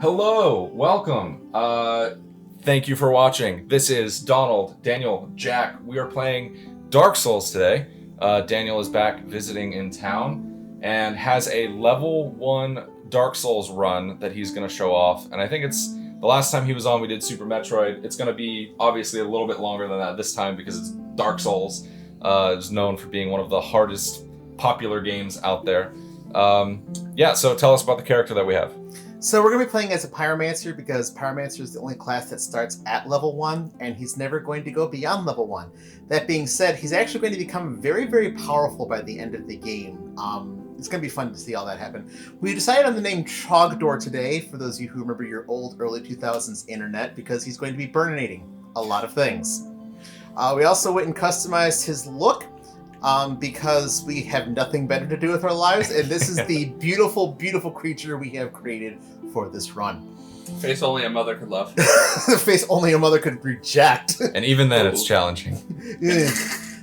Hello, welcome. Thank you for watching. This is Donald, Daniel, Jack. We are playing Dark Souls today. Daniel is back visiting in town and has a level 1 Dark Souls run that he's going to show off. And I think it's the last time he was on, we did Super Metroid. It's going to be obviously a little bit longer than that this time because it's Dark Souls. It's known for being one of the hardest popular games out there. So tell us about the character that we have. So we're going to be playing as a Pyromancer because Pyromancer is the only class that starts at level 1, and he's never going to go beyond level 1. That being said, he's actually going to become very, very powerful by the end of the game. It's going to be fun to see all that happen. We decided on the name Trogdor today, for those of you who remember your old early 2000s internet, because he's going to be burninating a lot of things. We also went and customized his look. Because we have nothing better to do with our lives, and this is the beautiful, beautiful creature we have created for this run. Face only a mother could love. The face only a mother could reject. And even then, it's challenging.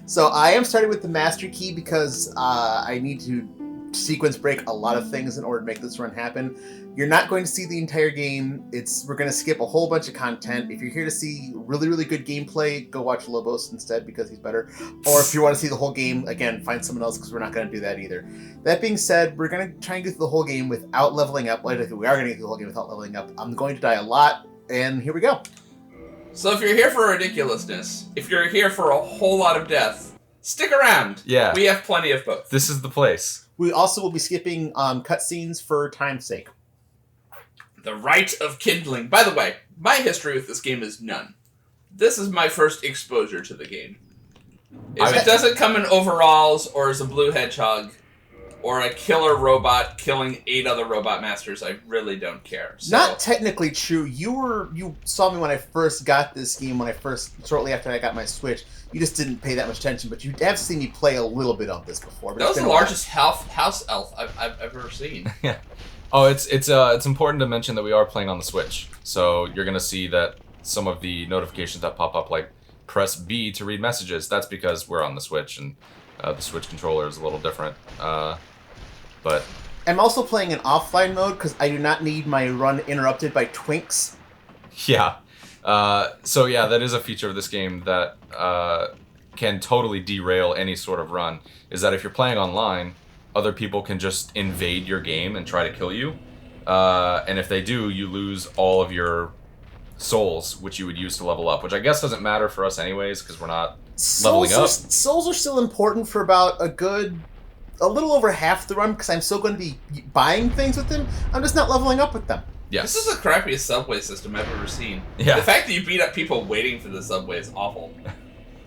So I am starting with the Master Key because I need to sequence break a lot of things in order to make this run happen. You're not going to see the entire game. We're going to skip a whole bunch of content. If you're here to see really, really good gameplay, go watch Lobos instead because he's better. Or if you want to see the whole game, again, find someone else because we're not going to do that either. That being said, we're going to try and get through the whole game without leveling up. Well, we are going to get through the whole game without leveling up. I'm going to die a lot, and here we go. So if you're here for ridiculousness, if you're here for a whole lot of death, stick around. Yeah. We have plenty of both. This is the place. We also will be skipping cutscenes for time's sake. The Rite of Kindling. By the way, my history with this game is none. This is my first exposure to the game. If it doesn't come in overalls, or as a blue hedgehog, or a killer robot killing 8 other robot masters, I really don't care. So, not technically true. You saw me when I first got this game, shortly after I got my Switch. You just didn't pay that much attention, but you have seen me play a little bit of this before. But that was the largest house elf I've ever seen. Yeah. Oh, it's important to mention that we are playing on the Switch, so you're gonna see that some of the notifications that pop up, like press B to read messages. That's because we're on the Switch, and the Switch controller is a little different. But I'm also playing in offline mode because I do not need my run interrupted by twinks. yeah, that is a feature of this game that can totally derail any sort of run. Is that if you're playing online, other people can just invade your game and try to kill you. And if they do, you lose all of your souls, which you would use to level up, which I guess doesn't matter for us anyways, because we're not leveling up. Souls are still important for about a little over half the run, because I'm still going to be buying things with them. I'm just not leveling up with them. Yes. This is the crappiest subway system I've ever seen. Yeah. The fact that you beat up people waiting for the subway is awful.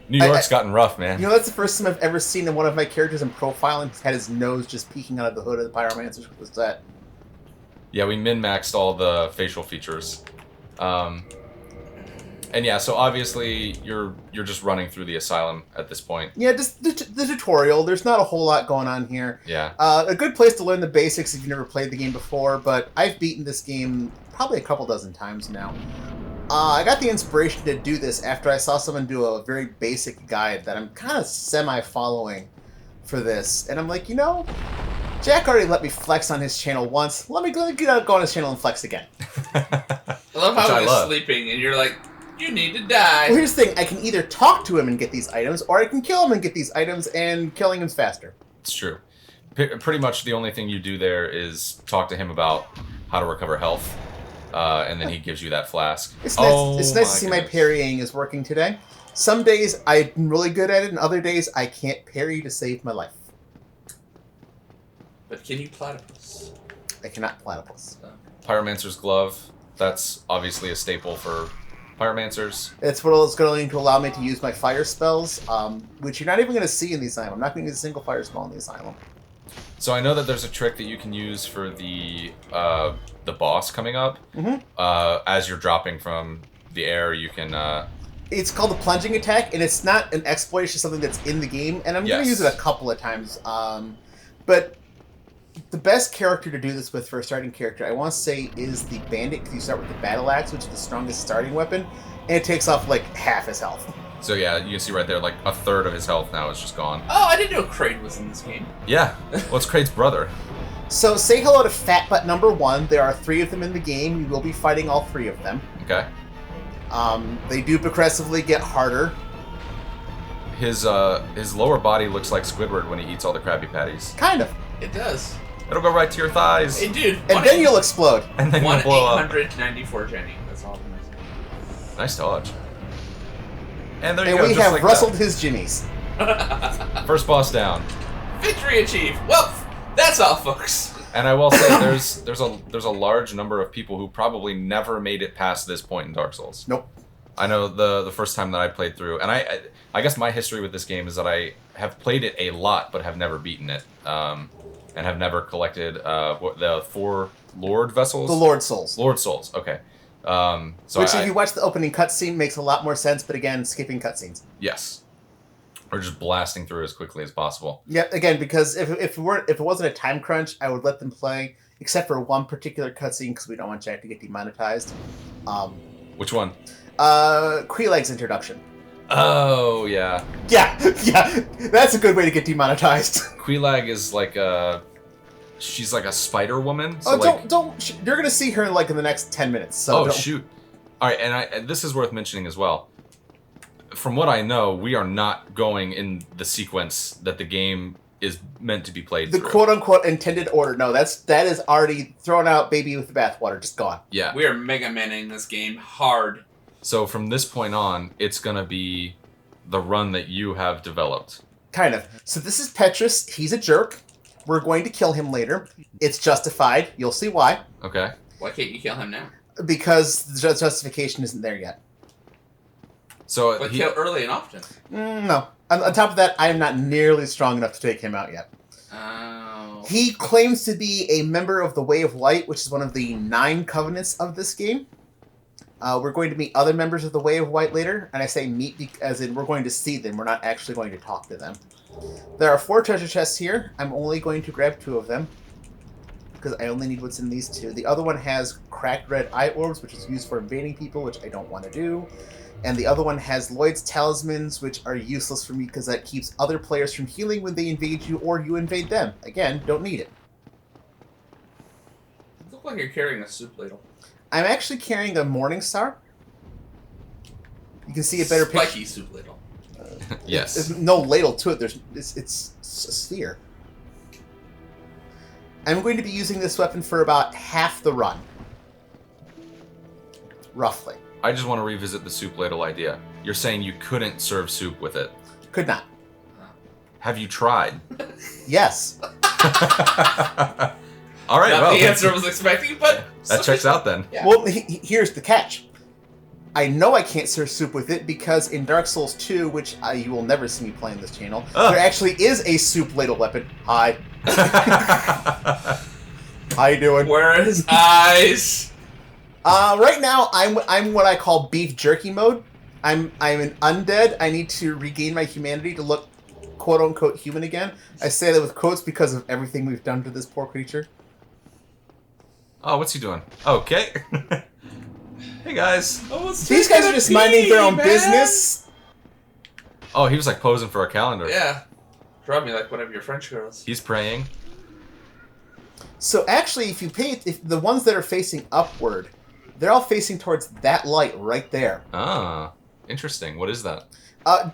New York's gotten rough, man. You know, that's the first time I've ever seen in one of my characters in profiling had his nose just peeking out of the hood of the Pyromancer. What was that? Yeah, we min-maxed all the facial features. And yeah, so obviously you're just running through the Asylum at this point. Yeah, just the tutorial. There's not a whole lot going on here. Yeah. A good place to learn the basics if you've never played the game before, but I've beaten this game probably a couple dozen times now. I got the inspiration to do this after I saw someone do a very basic guide that I'm kind of semi-following for this. And I'm like, Jack already let me flex on his channel once. Let me go on his channel and flex again. I love how he's sleeping and you're like, you need to die. Well, here's the thing. I can either talk to him and get these items, or I can kill him and get these items, and killing him's faster. It's true. Pretty much the only thing you do there is talk to him about how to recover health. And then he gives you that flask. It's nice to see my parrying is working today. Some days I'm really good at it, and other days I can't parry to save my life. But can you platypus? I cannot platypus. Pyromancer's glove. That's obviously a staple for Pyromancers. It's what's going to allow me to use my fire spells, which you're not even going to see in the Asylum. I'm not going to use a single fire spell in the Asylum. So I know that there's a trick that you can use for the boss coming up. Mm-hmm. As you're dropping from the air, you can... It's called the plunging attack, and it's not an exploit, it's just something that's in the game, and I'm going to use it a couple of times. But the best character to do this with for a starting character, I want to say, is the bandit, because you start with the battle axe, which is the strongest starting weapon, and it takes off like half his health. So yeah, you can see right there, like a third of his health now is just gone. Oh, I didn't know Kraid was in this game. Yeah, well, it's Kraid's brother. So say hello to Fat Butt number 1. There are 3 of them in the game. You will be fighting all 3 of them. Okay. They do progressively get harder. His lower body looks like Squidward when he eats all the Krabby Patties. Kind of. It does. It'll go right to your thighs. Hey, dude. And then you'll explode. And then you'll blow up. 1-894 Jenny. That's all I'm going to say. Nice dodge. And there you And go. we just have like rustled his jimmies. that. First boss down. Victory achieved. Well, that's all, folks. And I will say there's a large number of people who probably never made it past this point in Dark Souls. Nope. I know the first time that I played through, and I guess my history with this game is that I have played it a lot, but have never beaten it, and have never collected the 4 Lord vessels. The Lord Souls. Lord Souls. Okay. So Which, if you watch the opening cutscene, makes a lot more sense. But again, skipping cutscenes. Yes. Or just blasting through as quickly as possible. Yeah. Again, because if it wasn't a time crunch, I would let them play, except for one particular cutscene because we don't want Jack to get demonetized. Which one? Queeleg's introduction. Oh yeah. Yeah, that's a good way to get demonetized. Queelag is like she's like a spider woman. So don't! You're gonna see her in the next 10 minutes. So shoot! All right, and this is worth mentioning as well. From what I know, we are not going in the sequence that the game is meant to be played the through. quote-unquote intended order. No, that is already thrown out, baby with the bathwater, just gone. Yeah, we are Mega Manning this game hard. So from this point on, it's gonna be the run that you have developed. Kind of. So this is Petrus. He's a jerk. We're going to kill him later. It's justified. You'll see why. Okay. Why can't you kill him now? Because the justification isn't there yet. So But kill early and often. No. On top of that, I am not nearly strong enough to take him out yet. Oh. He claims to be a member of the Way of Light, which is one of the 9 covenants of this game. We're going to meet other members of the Way of Light later, and I say meet as in we're going to see them. We're not actually going to talk to them. There are 4 treasure chests here. I'm only going to grab 2 of them, because I only need what's in these 2. The other one has cracked red eye orbs, which is used for invading people, which I don't want to do. And the other one has Lloyd's talismans, which are useless for me because that keeps other players from healing when they invade you or you invade them. Again, don't need it. You look like you're carrying a soup ladle. I'm actually carrying a Morning Star. You can see a better picture. Spiky soup ladle. Yes. There's no ladle to it. It's a sphere. I'm going to be using this weapon for about half the run. Roughly. I just want to revisit the soup ladle idea. You're saying you couldn't serve soup with it. Could not. Have you tried? Yes. All right, Not well, the answer I was expecting, but... that checks out then. Yeah. Well, here's the catch. I know I can't serve soup with it because in Dark Souls 2, which you will never see me play on this channel, there actually is a soup ladle weapon. Hi. How you doing? Where are his eyes? Right now, I'm what I call beef jerky mode. I'm an undead. I need to regain my humanity to look quote unquote human again. I say that with quotes because of everything we've done to this poor creature. Oh, what's he doing? Okay. Hey guys. Oh, These guys are just minding their own business. Oh, he was like posing for a calendar. Yeah. Draw me like one of your French girls. He's praying. So actually, if the ones that are facing upward, they're all facing towards that light right there. Ah, interesting. What is that?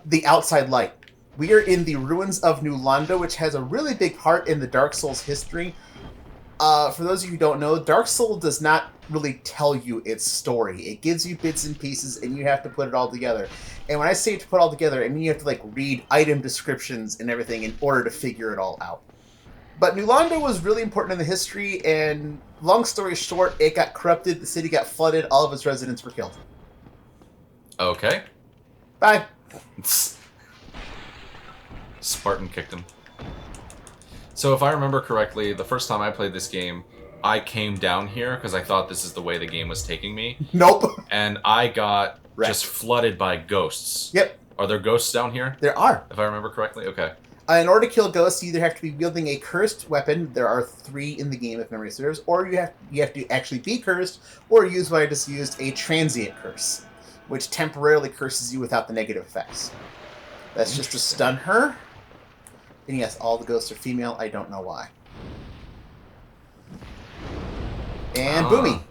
The outside light. We are in the ruins of New Londo, which has a really big part in the Dark Souls history. For those of you who don't know, Dark Souls does not really tell you its story. It gives you bits and pieces, and you have to put it all together. And when I say to put it all together, I mean you have to read item descriptions and everything in order to figure it all out. But New Londo was really important in the history, and long story short, it got corrupted, the city got flooded, all of its residents were killed. Okay. Bye. Spartan kicked him. So if I remember correctly, the first time I played this game, I came down here because I thought this is the way the game was taking me. Nope. And I got Wrecked. just flooded by ghosts. Yep. Are there ghosts down here? There are. If I remember correctly? Okay. In order to kill ghosts, you either have to be wielding a cursed weapon. There are 3 in the game, if memory serves, or you have to actually be cursed, or use what I just used, a transient curse, which temporarily curses you without the negative effects. That's just to stun her. And yes, all the ghosts are female. I don't know why. And boomy.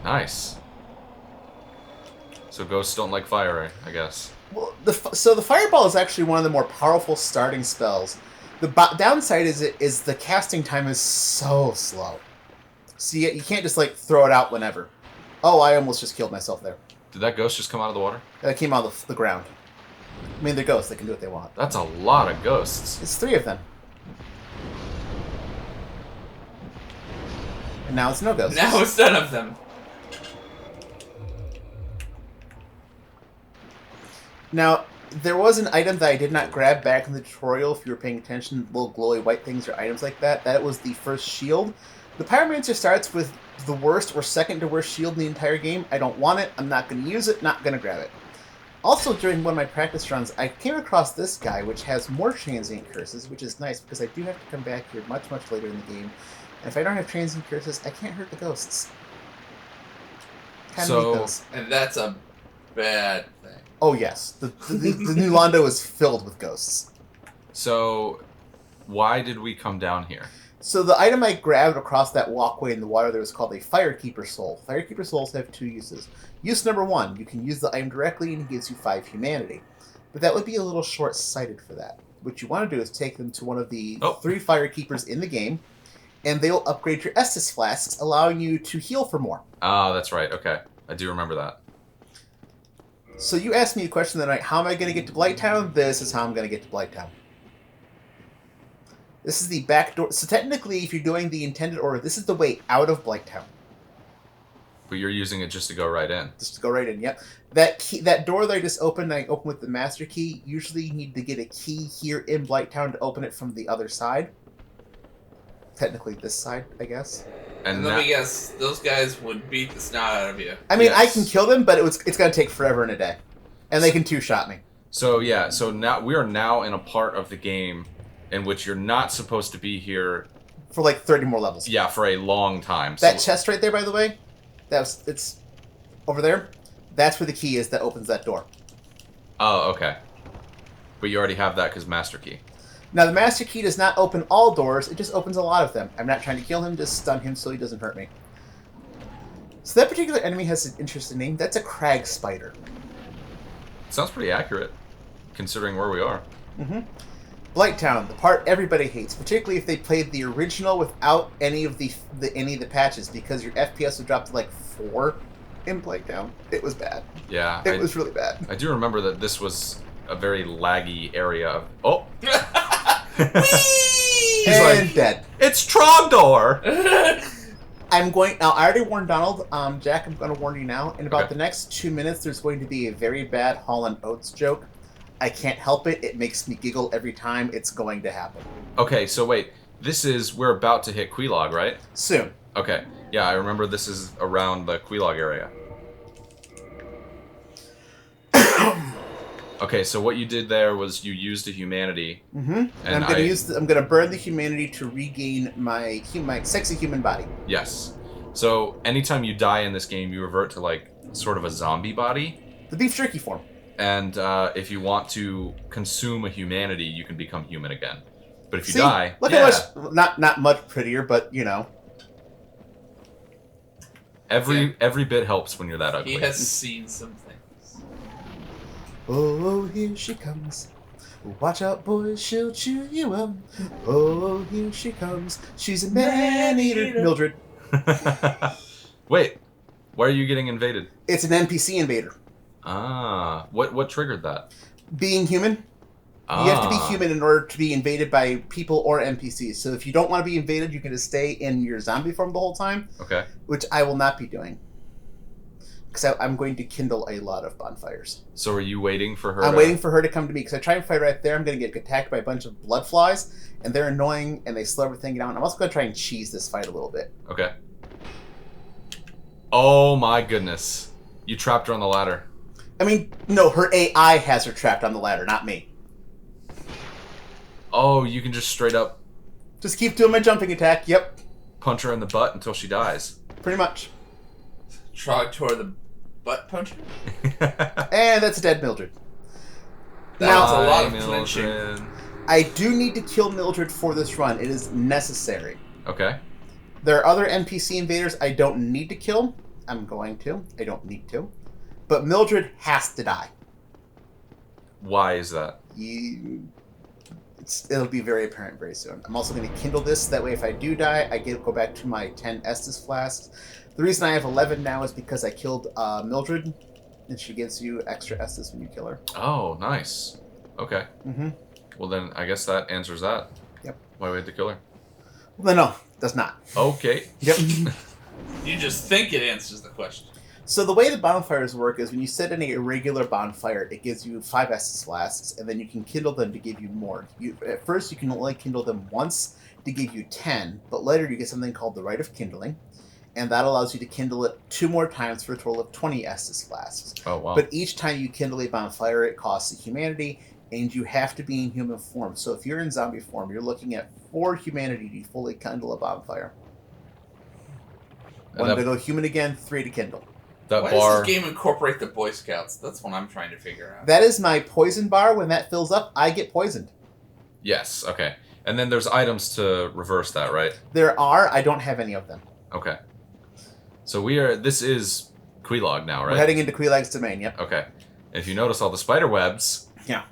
Nice. So ghosts don't like fire, I guess. Well, so the fireball is actually one of the more powerful starting spells. The downside is the casting time is so slow. So you can't just like throw it out whenever. Oh, I almost just killed myself there. Did that ghost just come out of the water? That came out of the ground. I mean, they're ghosts. They can do what they want. That's a lot of ghosts. It's 3 of them. And now it's no ghosts. Now it's none of them. Now, there was an item that I did not grab back in the tutorial, if you were paying attention, little glowy white things or items like that. That was the first shield. The Pyromancer starts with the worst or second to worst shield in the entire game. I don't want it. I'm not going to use it. Not going to grab it. Also, during one of my practice runs, I came across this guy, which has more transient curses, which is nice, because I do have to come back here much, much later in the game. And if I don't have transient curses, I can't hurt the ghosts. Kind of need those. And that's a bad thing. Oh, yes. The new Londo is filled with ghosts. So, why did we come down here? So the item I grabbed across that walkway in the water there was called a Firekeeper Soul. Firekeeper Souls have 2 uses. Use number 1, you can use the item directly and it gives you 5 humanity. But that would be a little short-sighted for that. What you want to do is take them to one of the 3 Firekeepers in the game, and they'll upgrade your Estus Flasks, allowing you to heal for more. Ah, that's right. Okay. I do remember that. So you asked me a question the night, how am I going to get to Blighttown? This is how I'm going to get to Blighttown. This is the back door. So technically, if you're doing the intended order, this is the way out of Blighttown. But you're using it just to go right in. Just to go right in, yep. That door that I just opened, I opened with the master key. Usually you need to get a key here in Blighttown to open it from the other side. Technically this side, I guess. And let me guess, those guys would beat the snot out of you. I mean, I can kill them, but it's going to take forever and a day. And they can 2-shot me. So, yeah. So now we are now in a part of the game in which you're not supposed to be here. For like 30 more levels. Yeah, for a long time. That chest right there, by the way, it's over there. That's where the key is that opens that door. Oh, okay. But you already have that because Master Key. Now, the Master Key does not open all doors. It just opens a lot of them. I'm not trying to kill him, just stun him so he doesn't hurt me. So that particular enemy has an interesting name. That's a crag spider. Sounds pretty accurate, considering where we are. Mm-hmm. Blighttown, the part everybody hates, particularly if they played the original without any of the patches, because your FPS would drop to like 4 in Blighttown. It was bad. Yeah, it was really bad. I do remember that this was a very laggy area. Oh. He's and dead. It's Trogdor! Now, I already warned Donald. Jack, I'm going to warn you now. In about the next 2 minutes, there's going to be a very bad Hall & Oates joke. I can't help it. It makes me giggle every time. It's going to happen. Okay, so wait. We're about to hit Quelaag, right? Soon. Okay. Yeah, I remember this is around the Quelaag area. Okay, so what you did there was you used a humanity. Mm-hmm. And I'm gonna burn the humanity to regain my sexy human body. Yes. So anytime you die in this game, you revert to like sort of a zombie body. The beef jerky form. And if you want to consume a humanity, you can become human again. But if you die, look at not much prettier, but you know. Every bit helps when you're that ugly. He has seen some things. Oh, here she comes. Watch out, boys, she'll chew you up. Oh, here she comes. She's a man-eater. Mildred. Wait, why are you getting invaded? It's an NPC invader. Ah, what triggered that? Being human. You have to be human in order to be invaded by people or NPCs. So if you don't want to be invaded, you can just stay in your zombie form the whole time. Okay. Which I will not be doing. Because I'm going to kindle a lot of bonfires. So are you waiting for her? I'm waiting for her to come to me. Because I try and fight right there, I'm going to get attacked by a bunch of blood flies. And they're annoying, and they slow everything down. I'm also going to try and cheese this fight a little bit. Okay. Oh my goodness. You trapped her on the ladder. I mean, no, her AI has her trapped on the ladder, not me. Oh, you can just straight up... Just keep doing my jumping attack, yep. Punch her in the butt until she dies. Pretty much. Trog toward the butt puncher? And that's a dead Mildred. That's a lot of flinching. I do need to kill Mildred for this run. It is necessary. Okay. There are other NPC invaders I don't need to kill. I'm going to. I don't need to. But Mildred has to die. Why is that? It'll be very apparent very soon. I'm also going to kindle this. That way, if I do die, I go back to my 10 Estus flasks. The reason I have 11 now is because I killed Mildred, and she gives you extra Estus when you kill her. Oh, nice. Okay. Mm-hmm. Well, then I guess that answers that. Yep. Why we had to kill her. Well, no, does not. Okay. Yep. You just think it answers the question. So the way the bonfires work is when you set in a regular bonfire, it gives you 5 Estus flasks, and then you can kindle them to give you more. At first, you can only kindle them once to give you 10, but later you get something called the Rite of Kindling, and that allows you to kindle it 2 more times for a total of 20 Estus flasks. Oh, wow. But each time you kindle a bonfire, it costs a humanity, and you have to be in human form. So if you're in zombie form, you're looking at 4 humanity to fully kindle a bonfire. 1 to go human again, 3 to kindle. Why does this game incorporate the Boy Scouts? That's what I'm trying to figure out. That is my poison bar. When that fills up, I get poisoned. Yes, okay. And then there's items to reverse that, right? There are. I don't have any of them. Okay. So this is Quelaag now, right? We're heading into Quelaag's domain, yep. Okay. And if you notice all the spider webs... Yeah.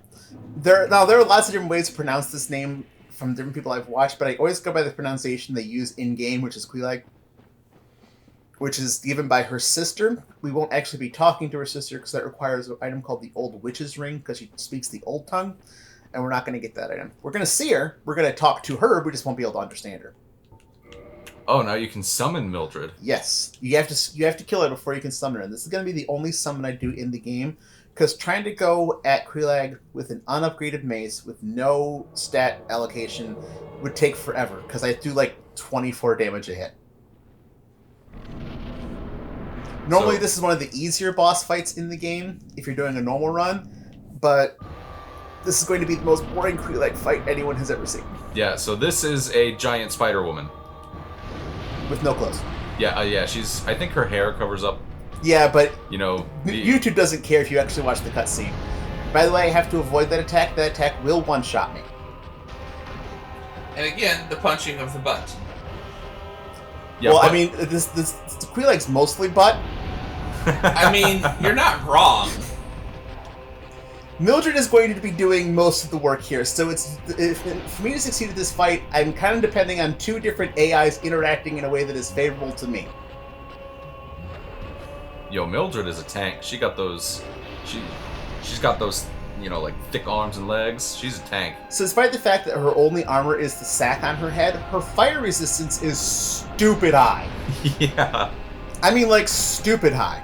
There are lots of different ways to pronounce this name from different people I've watched, but I always go by the pronunciation they use in-game, which is Quelaag, which is given by her sister. We won't actually be talking to her sister because that requires an item called the Old Witch's Ring because she speaks the Old Tongue, and we're not going to get that item. We're going to see her. We're going to talk to her. We just won't be able to understand her. Oh, now you can summon Mildred. Yes. You have to kill her before you can summon her. And this is going to be the only summon I do in the game because trying to go at Quelaag with an unupgraded mace with no stat allocation would take forever because I do like 24 damage a hit. Normally, this is one of the easier boss fights in the game if you're doing a normal run, but this is going to be the most boring Quelaag fight anyone has ever seen. Yeah, so this is a giant spider woman. With no clothes. Yeah, I think her hair covers up. Yeah, but YouTube doesn't care if you actually watch the cutscene. By the way, I have to avoid that attack. That attack will one-shot me. And again, the punching of the butt. Yeah, well, I mean, this Quelaag's mostly butt. I mean, you're not wrong. Mildred is going to be doing most of the work here, so for me to succeed at this fight, I'm kind of depending on 2 different AIs interacting in a way that is favorable to me. Yo, Mildred is a tank. She got those... She's got those, like, thick arms and legs. She's a tank. So despite the fact that her only armor is the sack on her head, her fire resistance is stupid high. Yeah. I mean, like, stupid high.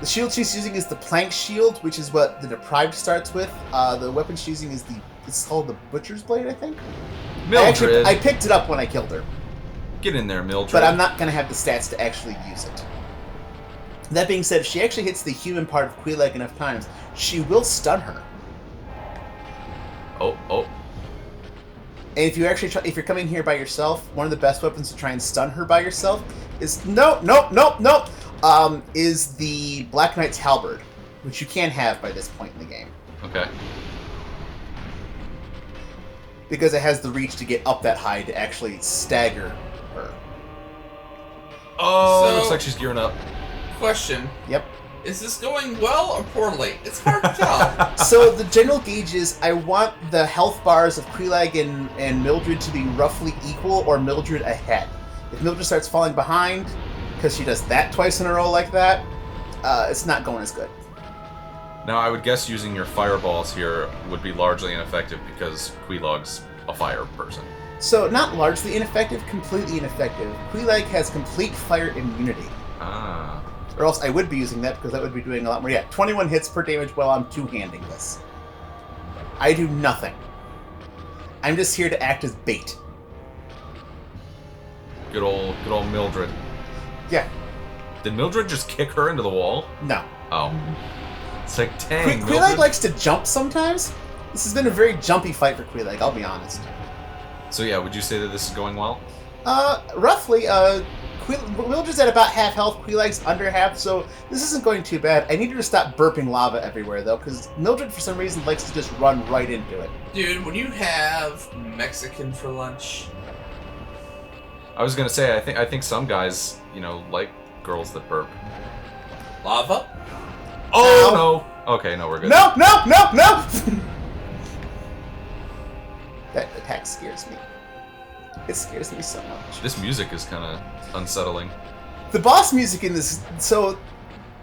The shield she's using is the plank shield, which is what the deprived starts with. The weapon she's using is it's called the Butcher's Blade, I think. Mildred. I picked it up when I killed her. Get in there, Mildred. But I'm not going to have the stats to actually use it. That being said, if she actually hits the human part of Quelaag enough times, she will stun her. Oh. And if you're coming here by yourself, one of the best weapons to try and stun her by yourself is is the Black Knight's Halberd, which you can have by this point in the game. Okay. Because it has the reach to get up that high to actually stagger her. Oh, looks like she's gearing up. Question. Yep. Is this going well or poorly? It's hard to tell. So the general gauge is I want the health bars of Quelaag and Mildred to be roughly equal or Mildred ahead. If Mildred starts falling behind, because she does that twice in a row like that, it's not going as good. Now, I would guess using your fireballs here would be largely ineffective because Quelaag's a fire person. So, not largely ineffective, completely ineffective. Quelaag has complete fire immunity. Ah. Or else I would be using that because that would be doing a lot more. Yeah, 21 hits per damage while I'm two-handing this. I do nothing. I'm just here to act as bait. Good old Mildred. Yeah. Did Mildred just kick her into the wall? No. Oh. It's like, dang, Quelaag likes to jump sometimes. This has been a very jumpy fight for Quelaag, I'll be honest. So yeah, would you say that this is going well? Roughly, Mildred's at about half health, Quelaag's under half, so this isn't going too bad. I need her to stop burping lava everywhere, though, because Mildred, for some reason, likes to just run right into it. Dude, when you have Mexican for lunch... I was gonna say, I think some guys, like girls that burp. Lava? Oh no! Okay, no, we're good. No! That attack scares me. It scares me so much. This music is kind of unsettling. The boss music in this... So,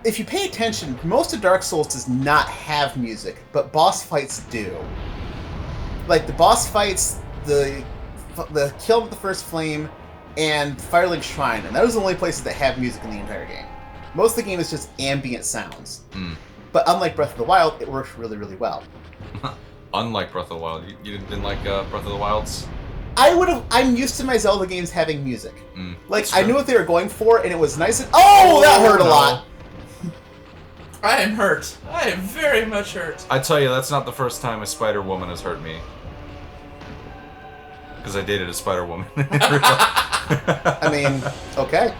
if you pay attention, most of Dark Souls does not have music, but boss fights do. Like, the boss fights, the kill with the first flame, and Firelink Shrine, and those are the only places that have music in the entire game. Most of the game is just ambient sounds. But unlike Breath of the Wild, it works really, really well. Unlike Breath of the Wild. You didn't like Breath of the Wild's? I'm used to my Zelda games having music. Like, I knew what they were going for, and it was nice. That hurt a lot. I am hurt. I am very much hurt. I tell you, that's not the first time a Spider Woman has hurt me. Because I dated a Spider Woman. I mean, okay.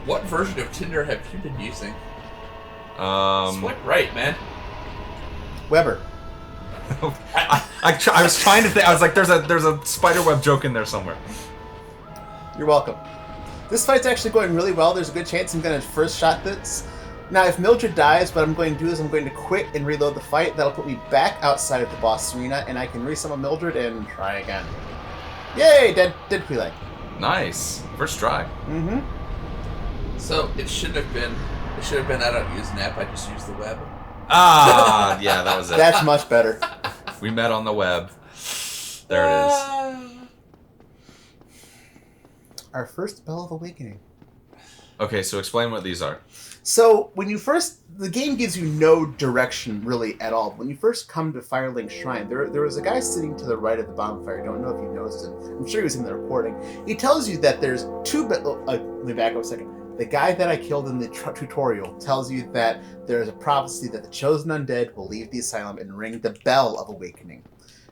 What version of Tinder have you been using? Swipe right, man. Weber. I was trying to think. I was like, there's a spiderweb joke in there somewhere. You're welcome. This fight's actually going really well. There's a good chance I'm going to first shot this. Now, if Mildred dies, what I'm going to do is I'm going to quit and reload the fight. That'll put me back outside of the boss arena, and I can resummon Mildred and try again. Yay! Dead Quelaag. Nice. First try. So it should have been. I don't use an app. I just use the web. Ah, yeah, that was it. That's much better. We met on the web. There it is. Our first Bell of Awakening. Okay, so explain what these are. So, the game gives you no direction, really, at all. When you first come to Firelink Shrine, there was a guy sitting to the right of the bonfire. I don't know if you noticed him. I'm sure he was in the recording. He tells you that there's let me back up a second. The guy that I killed in the tutorial tells you that there's a prophecy that the chosen undead will leave the asylum and ring the Bell of Awakening.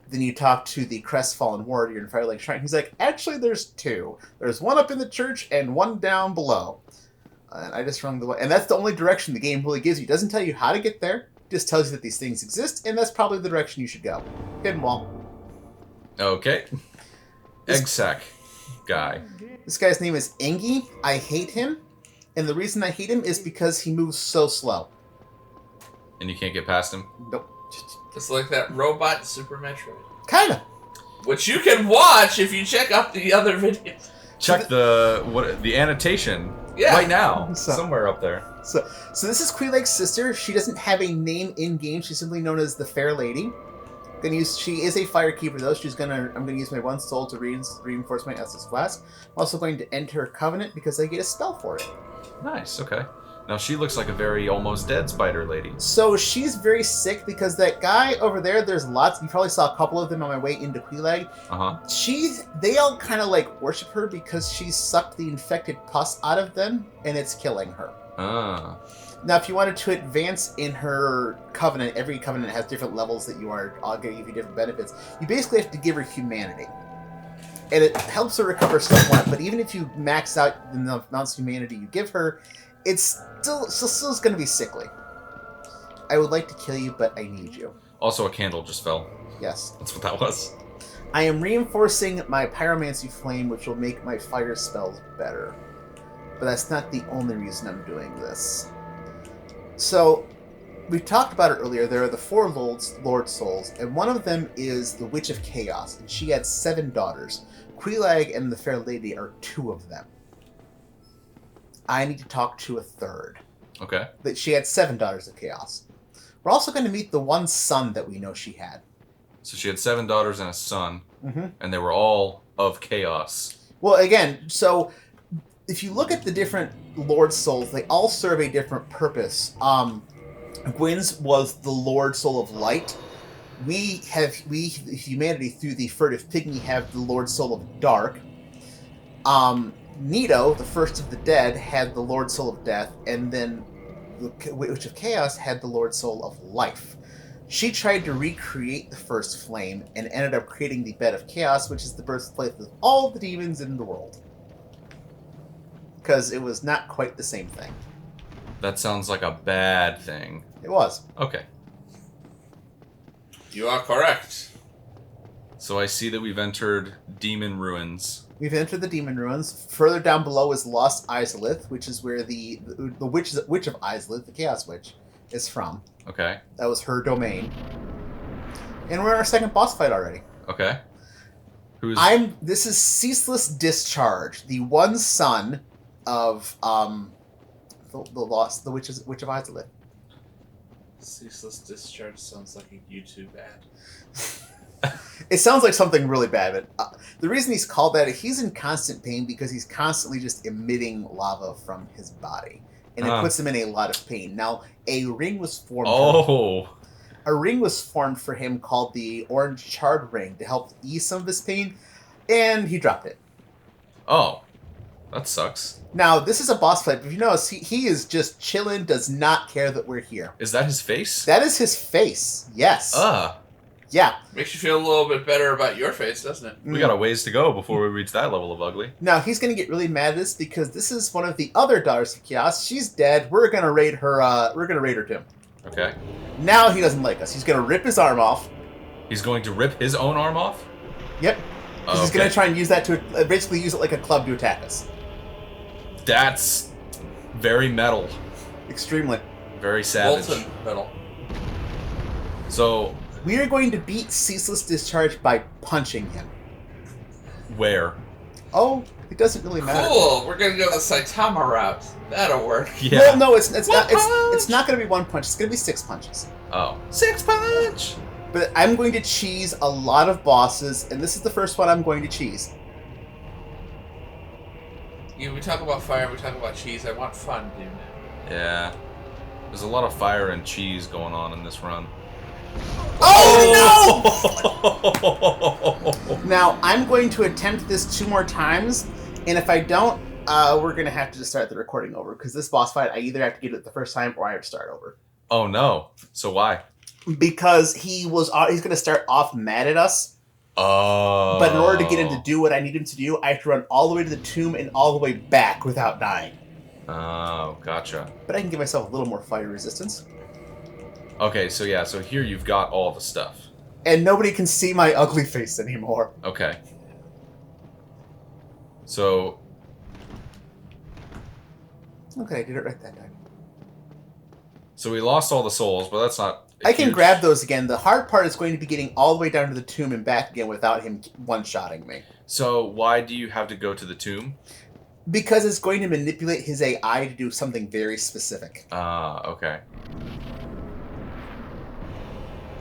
Then you talk to the crestfallen warrior in Firelink Shrine. He's like, actually, there's two. There's one up in the church and one down below. And I just rung the way. And that's the only direction the game really gives you. It doesn't tell you how to get there. It just tells you that these things exist, and that's probably the direction you should go. Hidden wall. Okay. Egg sack guy. This guy's name is Engi. I hate him. And the reason I hate him is because he moves so slow. And you can't get past him? Nope. It's like that robot Super Metroid. Kinda. Which you can watch if you check out the other videos. Check the annotation right now. Somewhere up there. So this is Quelaag's sister. She doesn't have a name in game. She's simply known as the Fair Lady. She is a firekeeper though. I'm gonna use my one soul to reinforce my Estus Flask. I'm also going to enter her covenant because I get a spell for it. Nice, okay. Now she looks like a very almost dead spider lady. So she's very sick because that guy over there's lots. You probably saw a couple of them on my way into Quelaag. They all kind of like worship her because she sucked the infected pus out of them and it's killing her. Now, if you wanted to advance in her covenant, every covenant has different levels that I'll give you different benefits. You basically have to give her humanity. And it helps her recover somewhat, but even if you max out the amount of humanity you give her, it's still going to be sickly. I would like to kill you, but I need you. Also, a candle just fell. Yes. That's what that was. I am reinforcing my Pyromancer flame, which will make my fire spells better. But that's not the only reason I'm doing this. So, we talked about it earlier. There are the four Lord Souls, and one of them is the Witch of Chaos, and she had 7 daughters. Quelaag and the Fair Lady are 2 of them. I need to talk to a third. Okay. That she had 7 daughters of Chaos. We're also going to meet the one son that we know she had. So she had 7 daughters and a son, and they were all of Chaos. Well, again, so if you look at the different Lord Souls, they all serve a different purpose. Gwyn's was the Lord Soul of Light. We, humanity, through the Furtive Pygmy, have the Lord Soul of Dark. Nito, the first of the dead, had the Lord Soul of Death, and then the Witch of Chaos had the Lord Soul of Life. She tried to recreate the first flame and ended up creating the Bed of Chaos, which is the birthplace of all the demons in the world. Because it was not quite the same thing. That sounds like a bad thing. It was. Okay. You are correct. So I see that we've entered Demon Ruins. We've entered the Demon Ruins. Further down below is Lost Izalith, which is where the witch of Izalith, the Chaos Witch, is from. Okay. That was her domain. And we're in our second boss fight already. Okay. This is Ceaseless Discharge, the one son of the Witch of Izalith. Ceaseless Discharge sounds like a YouTube ad. It sounds like something really bad, but the reason he's called that, he's in constant pain because he's constantly just emitting lava from his body. And it puts him in a lot of pain. Now, a ring was formed. A ring was formed for him called the Orange Charred Ring to help ease some of his pain, and he dropped it. Oh, that sucks. Now, this is a boss fight, but if you notice, he is just chilling, does not care that we're here. Is that his face? That is his face, yes. Yeah. Makes you feel a little bit better about your face, doesn't it? We got a ways to go before we reach that level of ugly. Now, he's going to get really mad at this because this is one of the other Daughters of Chaos. She's dead. We're going to raid her, tomb. Okay. Now he doesn't like us. He's going to rip his arm off. He's going to rip his own arm off? Yep. He's going to try and use that to basically use it like a club to attack us. That's very metal. Extremely. Very savage. Molten metal. So... we are going to beat Ceaseless Discharge by punching him. Where? Oh, it doesn't really matter. Cool. We're gonna go the Saitama route. That'll work. Yeah. Well, no, it's not. It's not going to be one punch. It's going to be 6 punches. Oh. 6 punch! But I'm going to cheese a lot of bosses, and this is the first one I'm going to cheese. We talk about fire, we talk about cheese. I want fun, dude. Yeah. There's a lot of fire and cheese going on in this run. Oh, no! Now, I'm going to attempt this 2 more times, and if I don't, we're going to have to just start the recording over, because this boss fight, I either have to get it the first time, or I have to start over. Oh, no. So why? Because he's going to start off mad at us. Oh. But in order to get him to do what I need him to do, I have to run all the way to the tomb and all the way back without dying. Oh, gotcha. But I can give myself a little more fire resistance. Okay, so yeah, so here you've got all the stuff. And nobody can see my ugly face anymore. Okay. So... okay, I did it right that time. so we lost all the souls, but that's not... I can grab those again. The hard part is going to be getting all the way down to the tomb and back again without him one-shotting me. So why do you have to go to the tomb? Because it's going to manipulate his AI to do something very specific. Ah, okay.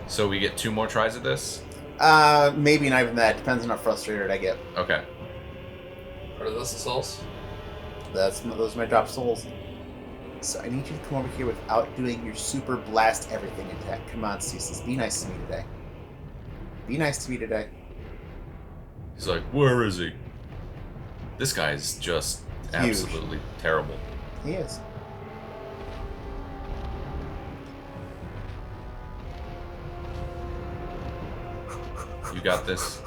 So we get 2 more tries at this? Maybe not even that. Depends on how frustrated I get. Okay. Are those the souls? Those are my drop souls. So I need you to come over here without doing your super blast everything attack. Come on, Ceaseless. Be nice to me today. Be nice to me today. He's like, where is he? This guy's just absolutely terrible. He is. You got this.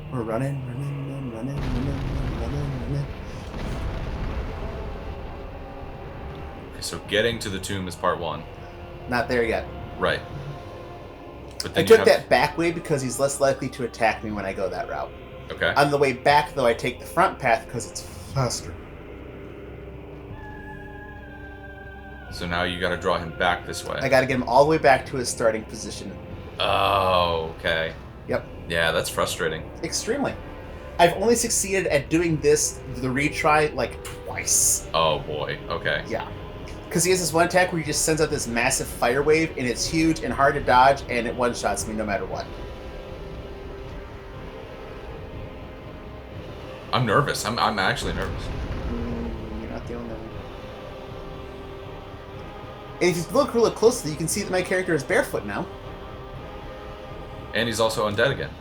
We're running. Okay, so getting to the tomb is part 1. Not there yet. Right. But I then took that back way because he's less likely to attack me when I go that route. Okay. On the way back, though, I take the front path because it's faster. So now you gotta draw him back this way. I gotta get him all the way back to his starting position. Oh, okay. Yep. Yeah, that's frustrating. Extremely. I've only succeeded at doing this, the retry, like twice. Oh boy, okay. Yeah. Because he has this one attack where he just sends out this massive fire wave, and it's huge and hard to dodge, and it one-shots me no matter what. I'm nervous. I'm actually nervous. You're not the only one. And if you look really closely, you can see that my character is barefoot now. And he's also undead again.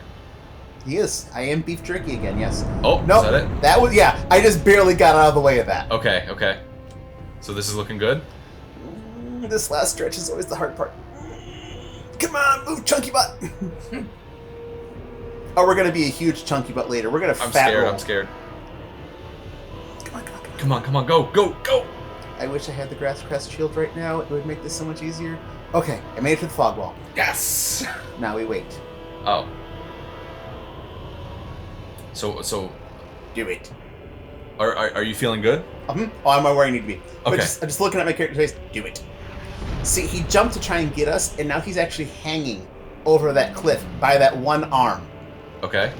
He is. I am beef jerky again, yes. Oh, no, is that it? That was, yeah, I just barely got out of the way of that. Okay, okay. So this is looking good? This last stretch is always the hard part. Come on, move, chunky butt! Oh, we're gonna be a huge chunky butt later. We're gonna fat roll. I'm scared. Come on. Come on, go! I wish I had the grass crest shield right now. It would make this so much easier. Okay, I made it to the fog wall. Yes! Now we wait. Oh. So, Do it. are you feeling good? Oh, I'm where I need to be. But Okay. I'm just looking at my character face. Do it. See, he jumped to try and get us, and now he's actually hanging over that cliff by that one arm. Okay.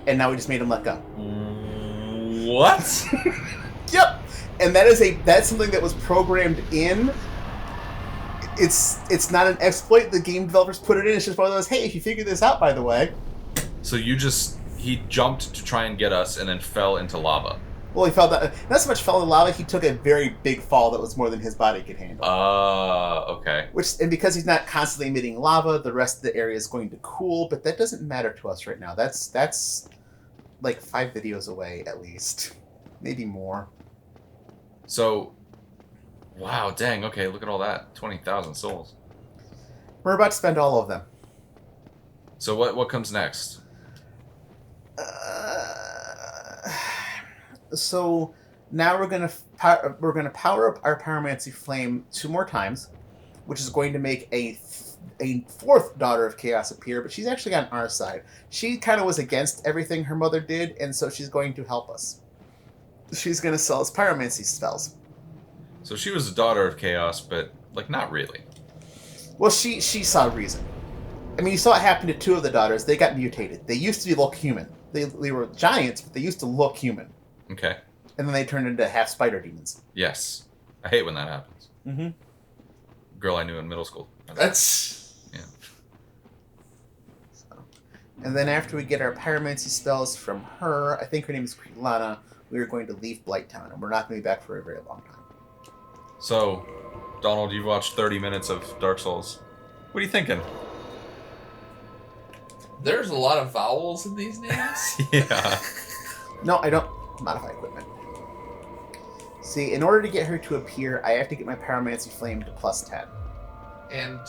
And now we just made him let go. What? Yep. And that's something that was programmed in. It's not an exploit. The game developers put it in. It's just one of those, hey, if you figure this out, by the way. So he jumped to try and get us and then fell into lava. Well, he fell down. Not so much fell in lava. He took a very big fall that was more than his body could handle. Okay. And because he's not constantly emitting lava, the rest of the area is going to cool. But that doesn't matter to us right now. That's like 5 videos away at least, maybe more. So, wow, dang. Okay, look at all that. 20,000 souls. We're about to spend all of them. So what comes next? So now we're gonna power up our Pyromancy Flame 2 more times, which is going to make a 4th Daughter of Chaos appear, but she's actually on our side. She kind of was against everything her mother did, and so she's going to help us. She's going to sell us Pyromancy spells. So she was a daughter of chaos, but like not really. Well, she saw reason. I mean, you saw it happen to 2 of the daughters. They got mutated. They used to look human. They were giants, but they used to look human. Okay. And then they turned into half spider demons. Yes. I hate when that happens. Mm-hmm. Girl I knew in middle school. That's... Yeah. So. And then after we get our Pyromancy spells from her, I think her name is Quilana, we are going to leave Blighttown, and we're not going to be back for a very long time. So, Donald, you've watched 30 minutes of Dark Souls. What are you thinking? There's a lot of vowels in these names. Yeah. No, I don't modify equipment. See, in order to get her to appear, I have to get my Pyromancy Flame to +10. And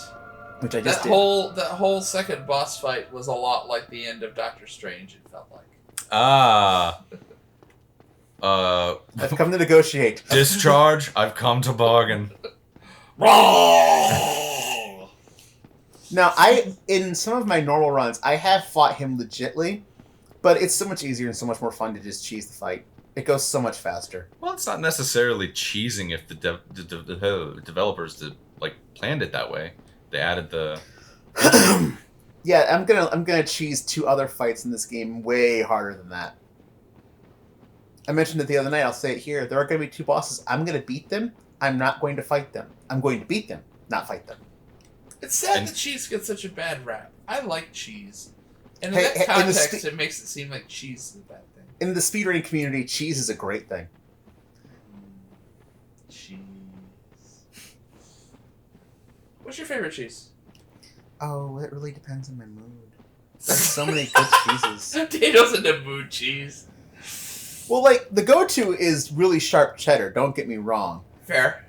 which I just that did. whole second boss fight was a lot like the end of Doctor Strange, it felt like. I've come to negotiate. Discharge, I've come to bargain. Now, in some of my normal runs, I have fought him legitly, but it's so much easier and so much more fun to just cheese the fight. It goes so much faster. Well, it's not necessarily cheesing if the developers planned it that way. They added the. Yeah, I'm gonna cheese 2 other fights in this game way harder than that. I mentioned it the other night. I'll say it here. There are going to be 2 bosses. I'm going to beat them. I'm not going to fight them. I'm going to beat them, not fight them. It's sad that cheese gets such a bad rap. I like cheese. And in that context, it makes it seem like cheese is a bad thing. In the speedrunning community, cheese is a great thing. Cheese. What's your favorite cheese? Oh, it really depends on my mood. There's so many good cheeses. Daniel's into mood cheese. Well, like, the go-to is really sharp cheddar, don't get me wrong. Fair.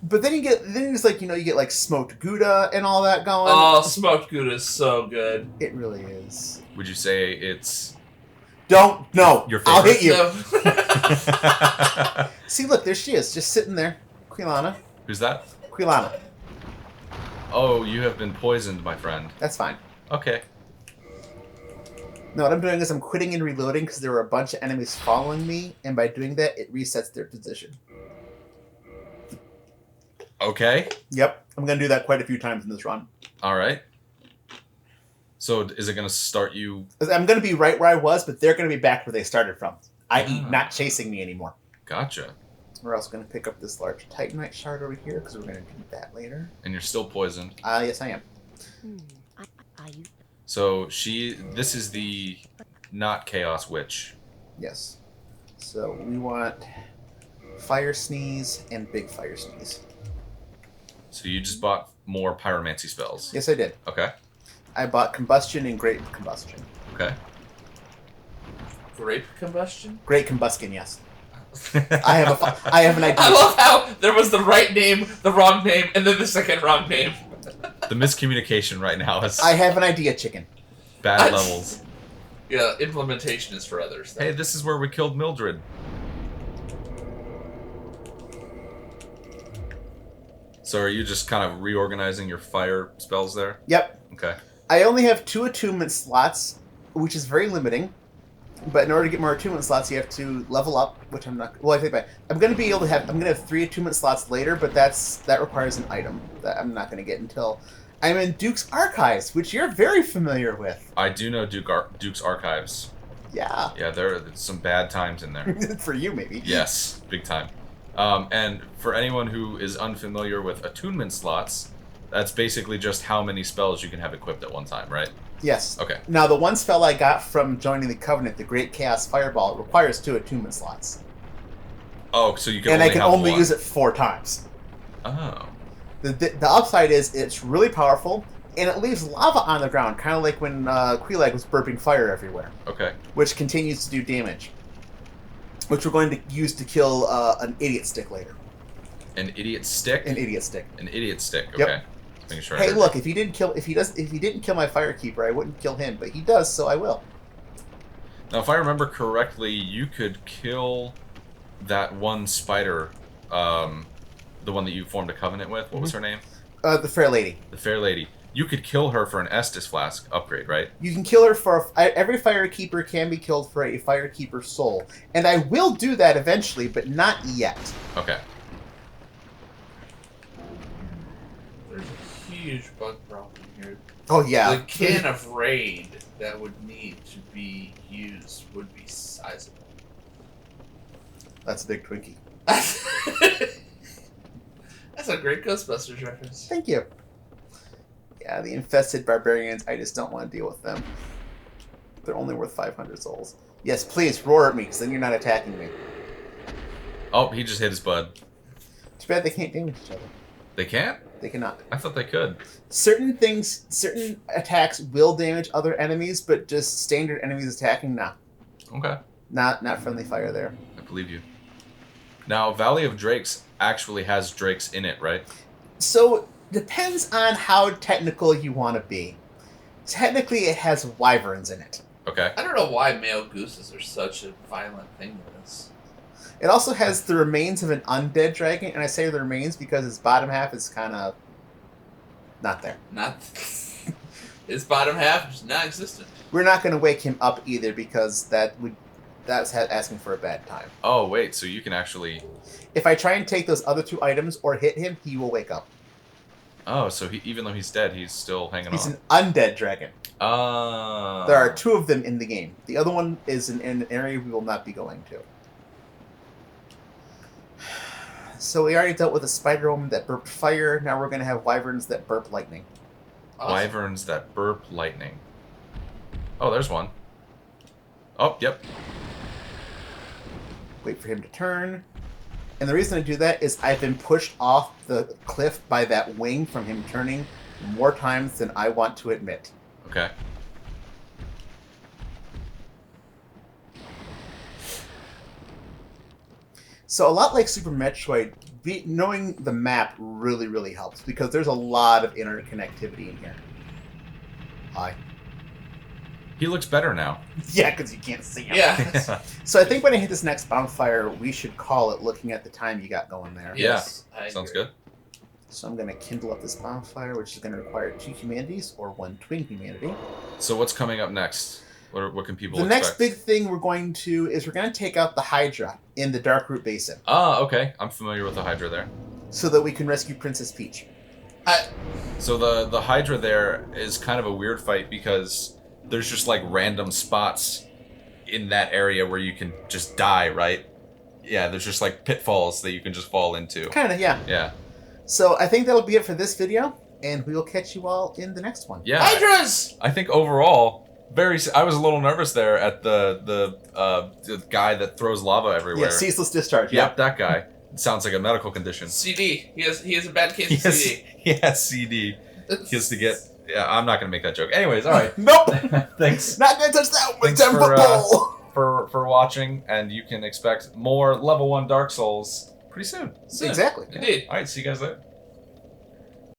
But then you get like smoked Gouda and all that going. Oh, smoked Gouda is so good. It really is. Would you say it's... No. Your favorite? I'll hit you. No. See, look, there she is, just sitting there. Quilana. Who's that? Quilana. Oh, you have been poisoned, my friend. That's fine. Okay. No, what I'm doing is I'm quitting and reloading because there were a bunch of enemies following me, and by doing that, it resets their position. Okay. Yep, I'm going to do that quite a few times in this run. All right. So is it going to start you... I'm going to be right where I was, but they're going to be back where they started from, i.e. not chasing me anymore. Gotcha. We're also going to pick up this large Titanite shard over here because we're going to do that later. And you're still poisoned. Yes, I am. So this is the not Chaos Witch. Yes. So we want Fire Sneeze and Big Fire Sneeze. So you just bought more pyromancy spells. Yes, I did. Okay. I bought Combustion and Great Combustion. Okay. Grape combustion? Great Combustion, yes. I have an idea. I love how there was the right name, the wrong name, and then the second wrong name. The miscommunication right now is I have an idea, chicken. bad levels. Yeah, implementation is for others. Though. Hey, this is where we killed Mildred. So are you just kind of reorganizing your fire spells there? Yep. Okay. I only have 2 attunement slots, which is very limiting. But in order to get more attunement slots, you have to level up, which I'm not. Well, I think I'm going to be able to have. I'm going to have 3 attunement slots later, but that requires an item that I'm not going to get until I'm in Duke's Archives, which you're very familiar with. I do know Duke's Archives. Yeah. Yeah, there's some bad times in there. For you, maybe. Yes, big time. And for anyone who is unfamiliar with attunement slots, that's basically just how many spells you can have equipped at one time, right? Yes. Okay. Now, the one spell I got from joining the Covenant, the Great Chaos Fireball, requires 2 attunement slots. Oh, so you can and only I can have only one. use it 4 times. Oh. The upside is it's really powerful, and it leaves lava on the ground, kind of like when Quelaag was burping fire everywhere. Okay. Which continues to do damage. Which we're going to use to kill an idiot stick later. An idiot stick? An idiot stick. An idiot stick, okay. Yep. Just making sure Hey, look, if he didn't kill my Firekeeper, I wouldn't kill him, but he does, so I will. Now, if I remember correctly, you could kill that one spider, the one that you formed a covenant with. What was her name? The Fair Lady. The Fair Lady. You could kill her for an Estus Flask upgrade, right? You can kill her for... every Firekeeper can be killed for a Firekeeper soul. And I will do that eventually, but not yet. Okay. There's a huge bug problem here. Oh, yeah. The can of raid that would need to be used would be sizable. That's a big Twinkie. That's a great Ghostbusters reference. Thank you. Yeah, the infested barbarians, I just don't want to deal with them. They're only worth 500 souls. Yes, please, roar at me, because then you're not attacking me. Oh, he just hit his bud. Too bad they can't damage each other. They can't? They cannot. I thought they could. Certain attacks will damage other enemies, but just standard enemies attacking, nah. Okay. Not friendly fire there. I believe you. Now, Valley of Drakes actually has drakes in it, right? So, depends on how technical you want to be. Technically, it has wyverns in it. Okay. I don't know why male gooses are such a violent thing in this. It also has the remains of an undead dragon, and I say the remains because its bottom half is kind of not there. Not his bottom half is non-existent. We're not going to wake him up either because that's asking for a bad time. Oh, wait, so you can actually... If I try and take those other 2 items or hit him, he will wake up. Oh, so even though he's dead, he's still hanging on. He's an undead dragon. Ah. There are 2 of them in the game. The other one is in an area we will not be going to. So we already dealt with a spider woman that burped fire. Now we're going to have wyverns that burp lightning. Awesome. Wyverns that burp lightning. Oh, there's one. Oh, yep. Wait for him to turn. And the reason I do that is I've been pushed off the cliff by that wing from him turning more times than I want to admit. Okay. So a lot like Super Metroid, knowing the map really, really helps because there's a lot of interconnectivity in here. Hi. He looks better now. Yeah, because you can't see him. Yeah. So I think when I hit this next bonfire, we should call it looking at the time you got going there. Yes, I Sounds agree. good. So I'm going to kindle up this bonfire, which is going to require 2 humanities or 1 twin humanity. So what's coming up next? What can people The expect? next big thing we're going to take out the Hydra in the Darkroot Basin Ah, okay. I'm familiar with the Hydra there. so that we can rescue Princess Peach. So the Hydra there is kind of a weird fight because there's just like random spots in that area where you can just die, right? Yeah, there's just like pitfalls that you can just fall into. Kind of, yeah. Yeah. So I think that'll be it for this video, and we will catch you all in the next one. Yeah. Hydras! I think overall, I was a little nervous there at the guy that throws lava everywhere. Yeah, ceaseless discharge. Yep, that guy. It sounds like a medical condition. CD. He has a bad case of CD. He has CD. He has to get... Yeah, I'm not going to make that joke. Anyways, all right. Nope. Thanks. Not gonna touch that one. Thanks 10 foot pole. for watching, and you can expect more level 1 Dark Souls pretty soon. Soon. Exactly. Indeed. All right, see you guys later.